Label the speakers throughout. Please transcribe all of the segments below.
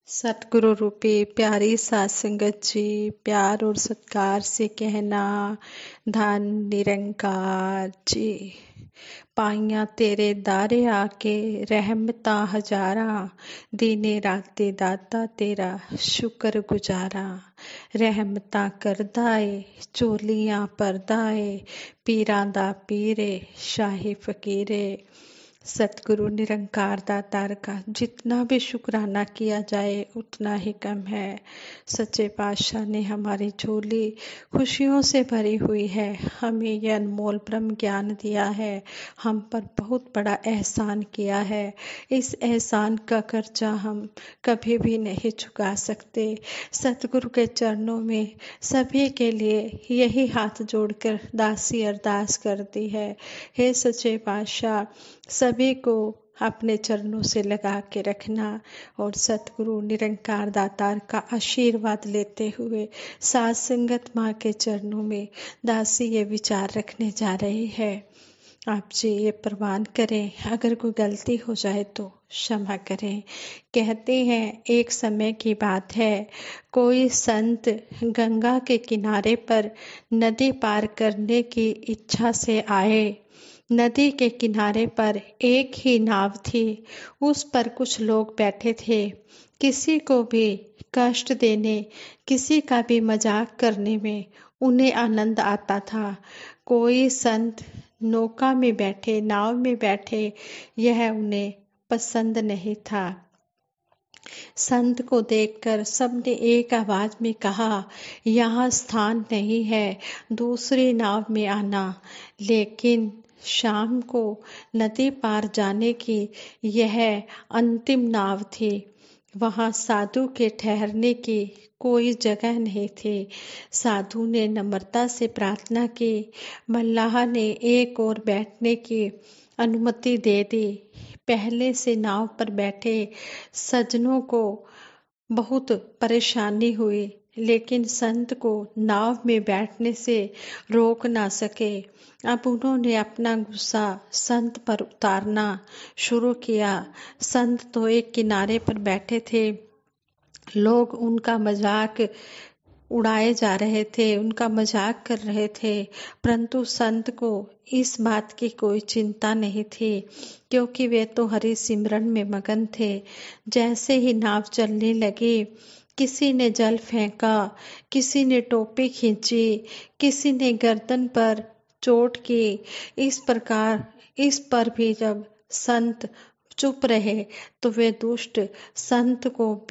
Speaker 1: सतगुरु रूपी प्यारी सात संगत जी, प्यार और सत्कार से कहना, धन निरंकार जी। पाइयां तेरे दारे आके रहमता हजारा, दीने राते दाता तेरा शुक्र गुजारा। रहमता करदा ए चोलियां परदा ए, पीरां दा पीरे शाही फकीरे। सतगुरु निरंकार दातार का जितना भी शुक्राना किया जाए उतना ही कम है। सच्चे पातशाह ने हमारी झोली खुशियों से भरी हुई है, हमें यह अनमोल ब्रह्म ज्ञान दिया है, हम पर बहुत बड़ा एहसान किया है। इस एहसान का कर्जा हम कभी भी नहीं चुका सकते। सतगुरु के चरणों में सभी के लिए यही हाथ जोड़कर दासी अरदास करती है, हे सच्चे पातशाह सभी को अपने चरणों से लगा के रखना। और सतगुरु निरंकार दातार का आशीर्वाद लेते हुए सात संगत माँ के चरणों में दासी ये विचार रखने जा रही है। आप जी ये प्रवान करें, अगर कोई गलती हो जाए तो क्षमा करें। कहते हैं एक समय की बात है, कोई संत गंगा के किनारे पर नदी पार करने की इच्छा से आए। नदी के किनारे पर एक ही नाव थी, उस पर कुछ लोग बैठे थे। किसी को भी कष्ट देने, किसी का भी मजाक करने में उन्हें आनंद आता था। कोई संत नौका में बैठे, नाव में बैठे, यह उन्हें पसंद नहीं था। संत को देखकर सबने एक आवाज में कहा, यहाँ स्थान नहीं है, दूसरी नाव में आना। लेकिन शाम को नदी पार जाने की यह अंतिम नाव थी। वहां साधु के ठहरने की कोई जगह नहीं थी। साधु ने नम्रता से प्रार्थना की, मल्लाह ने एक और बैठने की अनुमति दे दी। पहले से नाव पर बैठे सज्जनों को बहुत परेशानी हुई, लेकिन संत को नाव में बैठने से रोक ना सके। अब उन्होंने अपना गुस्सा संत पर उतारना शुरू किया। संत तो एक किनारे पर बैठे थे, लोग उनका मजाक उड़ाए जा रहे थे, उनका मजाक कर रहे थे, परंतु संत को इस बात की कोई चिंता नहीं थी, क्योंकि वे तो हरि सिमरन में मगन थे। जैसे ही नाव चलने लगी, किसी ने जल फेंका, किसी ने टोपी खींची, किसी ने गर्दन पर चोट की। इस प्रकार इस पर भी जब संत चुप रहे तो वे दुष्ट संत को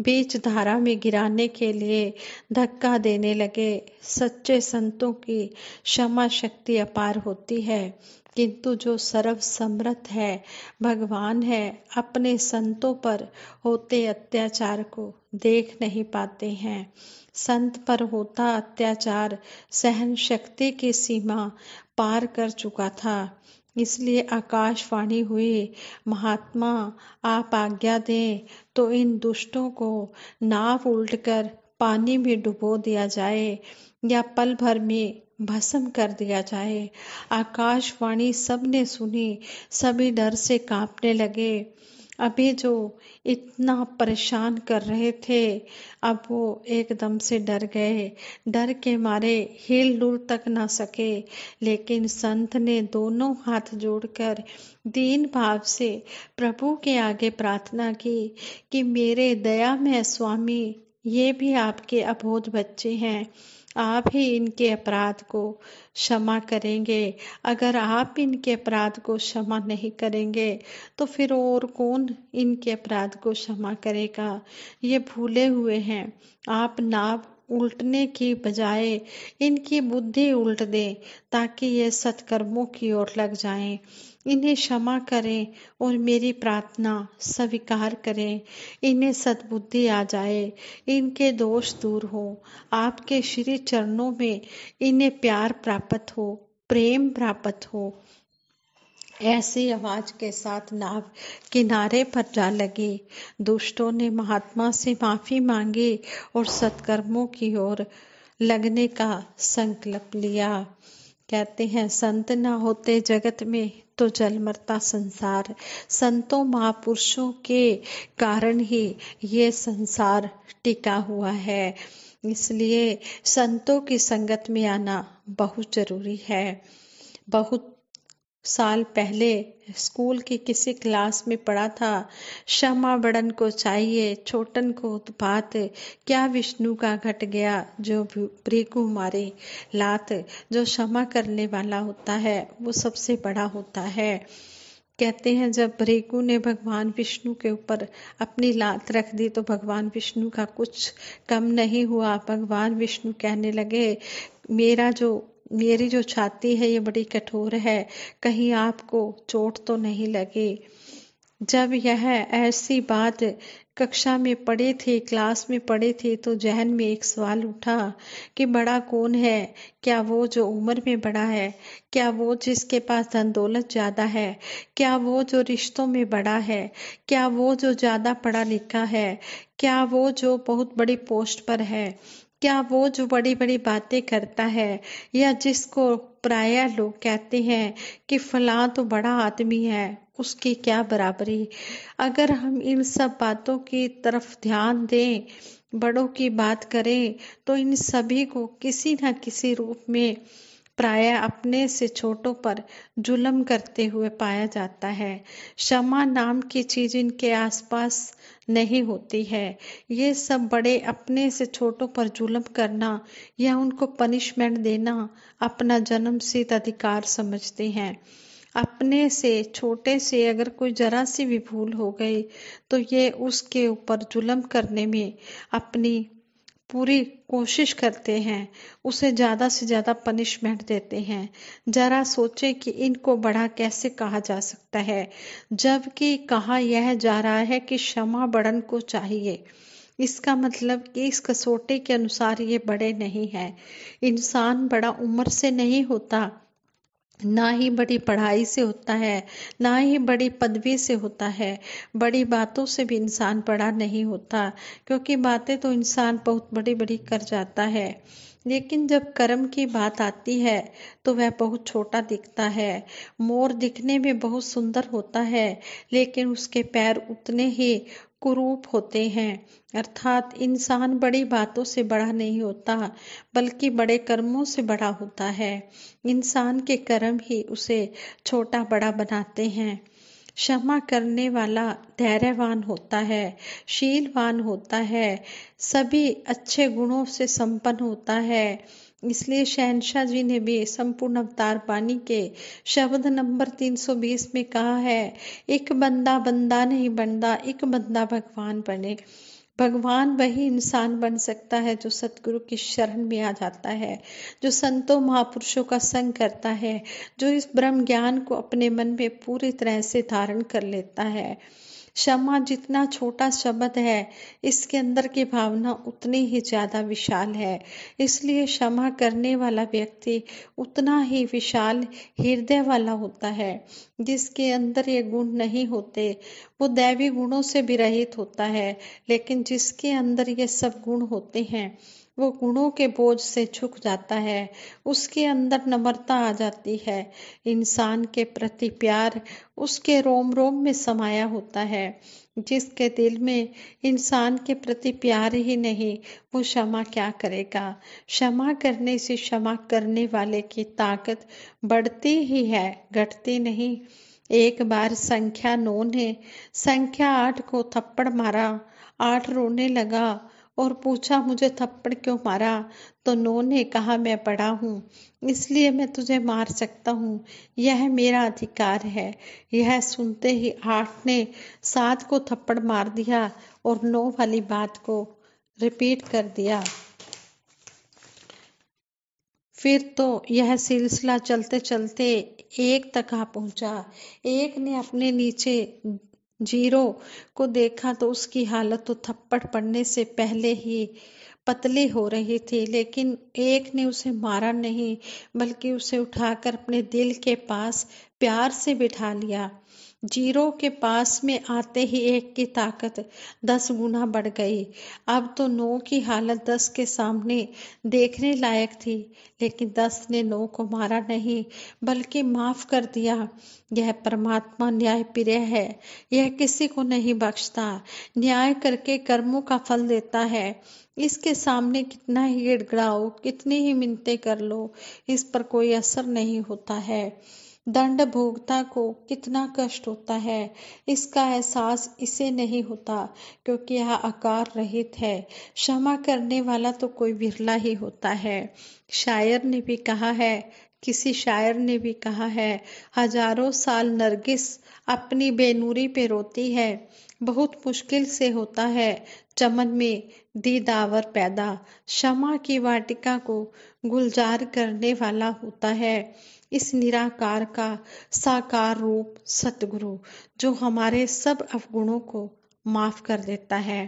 Speaker 1: बीच धारा में गिराने के लिए धक्का देने लगे। सच्चे संतों की क्षमा शक्ति अपार होती है, किंतु जो सर्व समर्थ है, भगवान है, अपने संतों पर होते अत्याचार को देख नहीं पाते हैं। संत पर होता अत्याचार सहन शक्ति की सीमा पार कर चुका था। इसलिए आकाशवाणी हुई, महात्मा आप आज्ञा दें तो इन दुष्टों को नाव उल्टकर पानी में डुबो दिया जाए या पल भर में भस्म कर दिया जाए। आकाशवाणी सबने सुनी, सभी डर से कांपने लगे। अभी जो इतना परेशान कर रहे थे, अब वो एकदम से डर गए, डर के मारे हिल डुल तक ना सके। लेकिन संत ने दोनों हाथ जोड़कर दीन भाव से प्रभु के आगे प्रार्थना की कि मेरे दया में स्वामी, ये भी आपके अबोध बच्चे हैं, आप ही इनके अपराध को क्षमा करेंगे। अगर आप इनके अपराध को क्षमा नहीं करेंगे तो फिर और कौन इनके अपराध को क्षमा करेगा। ये भूले हुए हैं, आप नाव उल्टने की बजाय इनकी बुद्धि उल्ट दें, ताकि ये सत्कर्मों की ओर लग जाएं। इन्हें क्षमा करें और मेरी प्रार्थना स्वीकार करें। इन्हें सद्बुद्धि आ जाए, इनके दोष दूर हो, आपके श्री चरणों में इन्हें प्यार प्राप्त हो, प्रेम प्राप्त हो। ऐसी आवाज के साथ नाव किनारे पर जा लगी। दुष्टों ने महात्मा से माफी मांगी और सत्कर्मों की ओर लगने का संकल्प लिया। कहते हैं संत ना होते जगत में तो जल मरता संसार। संतों महापुरुषों के कारण ही ये संसार टिका हुआ है। इसलिए संतों की संगत में आना बहुत जरूरी है। बहुत साल पहले स्कूल की किसी क्लास में पढ़ा था, क्षमा बड़न को चाहिए छोटन को उत्पात, क्या विष्णु का घट गया जो भृगु मारे लात। जो क्षमा करने वाला होता है वो सबसे बड़ा होता है। कहते हैं जब भृगु ने भगवान विष्णु के ऊपर अपनी लात रख दी तो भगवान विष्णु का कुछ कम नहीं हुआ। भगवान विष्णु कहने लगे मेरी जो छाती है ये बड़ी कठोर है, कहीं आपको चोट तो नहीं लगी। जब यह ऐसी बात कक्षा में पढ़ी थी, क्लास में पढ़ी थी, तो जहन में एक सवाल उठा कि बड़ा कौन है? क्या वो जो उम्र में बड़ा है? क्या वो जिसके पास धन दौलत ज्यादा है? क्या वो जो रिश्तों में बड़ा है? क्या वो जो ज्यादा पढ़ा लिखा है? क्या वो जो बहुत बड़ी पोस्ट पर है? क्या वो जो बड़ी बड़ी बातें करता है? या जिसको प्राय लोग कहते हैं कि फलां तो बड़ा आदमी है, उसकी क्या बराबरी। अगर हम इन सब बातों की तरफ ध्यान दें, बड़ों की बात करें, तो इन सभी को किसी न किसी रूप में प्राय अपने से छोटों पर जुल्म करते हुए पाया जाता है। क्षमा नाम की चीज इनके आसपास नहीं होती है। ये सब बड़े अपने से छोटों पर जुल्म करना या उनको पनिशमेंट देना अपना जन्मसिद्ध अधिकार समझते हैं। अपने से छोटे से अगर कोई जरा सी भी भूल हो गई तो ये उसके ऊपर जुल्म करने में अपनी पूरी कोशिश करते हैं, उसे ज्यादा से ज्यादा पनिशमेंट देते हैं। जरा सोचे कि इनको बड़ा कैसे कहा जा सकता है, जबकि कहा यह जा रहा है कि क्षमा बड़न को चाहिए। इसका मतलब कि इस कसौटी के अनुसार ये बड़े नहीं है। इंसान बड़ा उम्र से नहीं होता, ना ही बड़ी पढ़ाई से होता है, ना ही बड़ी पदवी से होता है। बड़ी बातों से भी इंसान बड़ा नहीं होता, क्योंकि बातें तो इंसान बहुत बड़ी बड़ी कर जाता है, लेकिन जब कर्म की बात आती है तो वह बहुत छोटा दिखता है। मोर दिखने में बहुत सुंदर होता है, लेकिन उसके पैर उतने ही कुरूप होते हैं। अर्थात इंसान बड़ी बातों से बड़ा नहीं होता, बल्कि बड़े कर्मों से बड़ा होता है। इंसान के कर्म ही उसे छोटा बड़ा बनाते हैं। क्षमा करने वाला धैर्यवान होता है, शीलवान होता है, सभी अच्छे गुणों से संपन्न होता है। इसलिए शहनशाह जी ने भी संपूर्ण अवतार वाणी के शब्द नंबर 320 में कहा है, एक बंदा बंदा नहीं बनता, एक बंदा भगवान बने। भगवान वही इंसान बन सकता है जो सतगुरु की शरण में आ जाता है, जो संतों महापुरुषों का संग करता है, जो इस ब्रह्म ज्ञान को अपने मन में पूरी तरह से धारण कर लेता है। क्षमा जितना छोटा शब्द है, इसके अंदर की भावना उतनी ही ज्यादा विशाल है। इसलिए क्षमा करने वाला व्यक्ति उतना ही विशाल हृदय वाला होता है। जिसके अंदर ये गुण नहीं होते वो दैवी गुणों से भी रहित होता है, लेकिन जिसके अंदर ये सब गुण होते हैं वो गुणों के बोझ से झुक जाता है, उसके अंदर नम्रता आ जाती है। इंसान के प्रति प्यार उसके रोम रोम में समाया होता है। जिसके दिल में इंसान के प्रति प्यार ही नहीं, वो क्षमा क्या करेगा। क्षमा करने से क्षमा करने वाले की ताकत बढ़ती ही है, घटती नहीं। एक बार संख्या 9 ने संख्या 8 को थप्पड़ मारा। 8 रोने लगा और पूछा मुझे थप्पड़ क्यों मारा? तो 9 ने कहा मैं बड़ा हूँ इसलिए मैं तुझे मार सकता हूँ, यह मेरा अधिकार है। यह सुनते ही 8 ने 7 को थप्पड़ मार दिया और 9 वाली बात को रिपीट कर दिया। फिर तो यह सिलसिला चलते चलते एक तक आ पहुंचा। एक ने अपने नीचे 0 को देखा तो उसकी हालत तो थप्पड़ पड़ने से पहले ही पतली हो रही थी, लेकिन एक ने उसे मारा नहीं, बल्कि उसे उठाकर अपने दिल के पास प्यार से बिठा लिया। जीरो के पास में आते ही 1 की ताकत 10 गुना बढ़ गई। अब तो 9 की हालत 10 के सामने देखने लायक थी, लेकिन 10 ने 9 को मारा नहीं, बल्कि माफ कर दिया। यह परमात्मा न्यायप्रिय है, यह किसी को नहीं बख्शता, न्याय करके कर्मों का फल देता है। इसके सामने कितना ही गिड़गिड़ाओ, कितनी ही मिन्नतें कर लो, इस पर कोई असर नहीं होता है। दंड भोगता को कितना कष्ट होता है, इसका एहसास इसे नहीं होता, क्योंकि यह आकार रहित है। क्षमा करने वाला तो कोई बिरला ही होता है। शायर ने भी कहा है, किसी शायर ने भी कहा है, हजारों साल नरगिस अपनी बेनूरी पे रोती है, बहुत मुश्किल से होता है चमन में दीदावर पैदा। क्षमा की वाटिका को गुलजार करने वाला होता है इस निराकार का साकार रूप सतगुरु, जो हमारे सब अवगुणों को माफ कर देता है।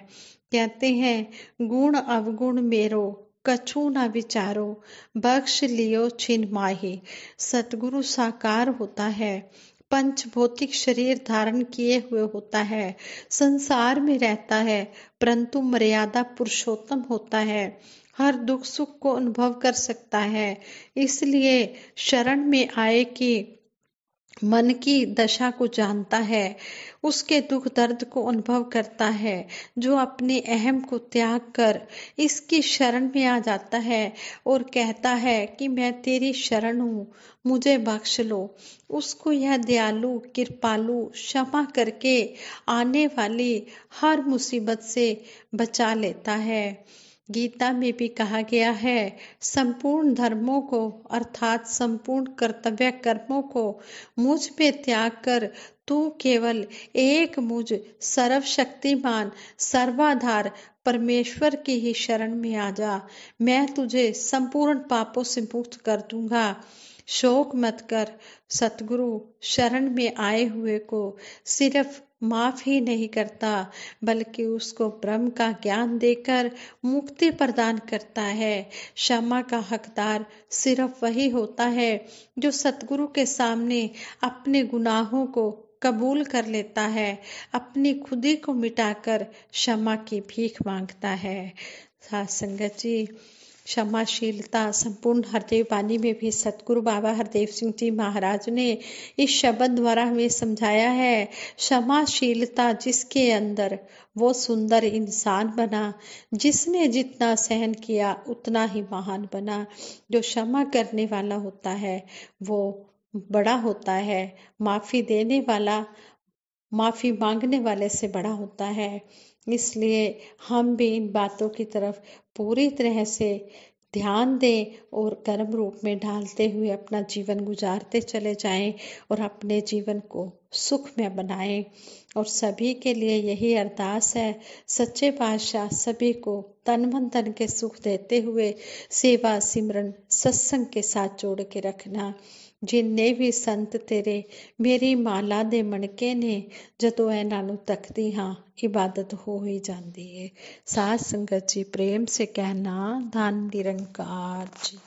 Speaker 1: कहते हैं, गुण अवगुण मेरो कछु न विचारो, बख्श लियो छिन माही। सतगुरु साकार होता है, पंच भौतिक शरीर धारण किए हुए होता है, संसार में रहता है, परंतु मर्यादा पुरुषोत्तम होता है, हर दुख सुख को अनुभव कर सकता है। इसलिए शरण में आए कि मन की दशा को जानता है, उसके दुख दर्द को अनुभव करता है। जो अपने अहम को त्याग कर इसकी शरण में आ जाता है और कहता है कि मैं तेरी शरण हूँ, मुझे बख्श लो, उसको यह दयालु कृपालु क्षमा करके आने वाली हर मुसीबत से बचा लेता है। गीता में भी कहा गया है, संपूर्ण धर्मों को अर्थात संपूर्ण कर्तव्य कर्मों को मुझ पे त्याग कर तू केवल एक मुझ सर्वशक्तिमान सर्वाधार परमेश्वर की ही शरण में आ जा, मैं तुझे संपूर्ण पापों से मुक्त कर दूंगा। शोक मत कर, सतगुरु शरण में आए हुए को सिर्फ माफ ही नहीं करता, बल्कि उसको ब्रह्म का ज्ञान देकर मुक्ति प्रदान करता है। क्षमा का हकदार सिर्फ वही होता है जो सतगुरु के सामने अपने गुनाहों को कबूल कर लेता है, अपनी खुदी को मिटाकर क्षमा की भीख मांगता है। साथ संगत जी, क्षमाशीलता संपूर्ण हरदेव वाणी में भी सतगुरु बाबा हरदेव सिंह जी महाराज ने इस शब्द द्वारा हमें समझाया है, क्षमाशीलता जिसके अंदर वो सुंदर इंसान बना, जिसने जितना सहन किया उतना ही महान बना। जो क्षमा करने वाला होता है वो बड़ा होता है, माफी देने वाला माफी मांगने वाले से बड़ा होता है। इसलिए हम भी इन बातों की तरफ पूरी तरह से ध्यान दें और कर्म रूप में ढालते हुए अपना जीवन गुजारते चले जाएं और अपने जीवन को सुख में बनाएं। और सभी के लिए यही अरदास है, सच्चे पातशाह सभी को तन मन धन के सुख देते हुए सेवा सिमरन सत्संग के साथ जोड़ के रखना। जिन्ने भी संत तेरे मेरी माला दे मणके ने, जदों ਇਹਨਾਂ ਨੂੰ ਤੱਕਦੀ ਹਾਂ इबादत हो ही जाती है। साथ संगत जी प्रेम से कहना, धन निरंकार जी।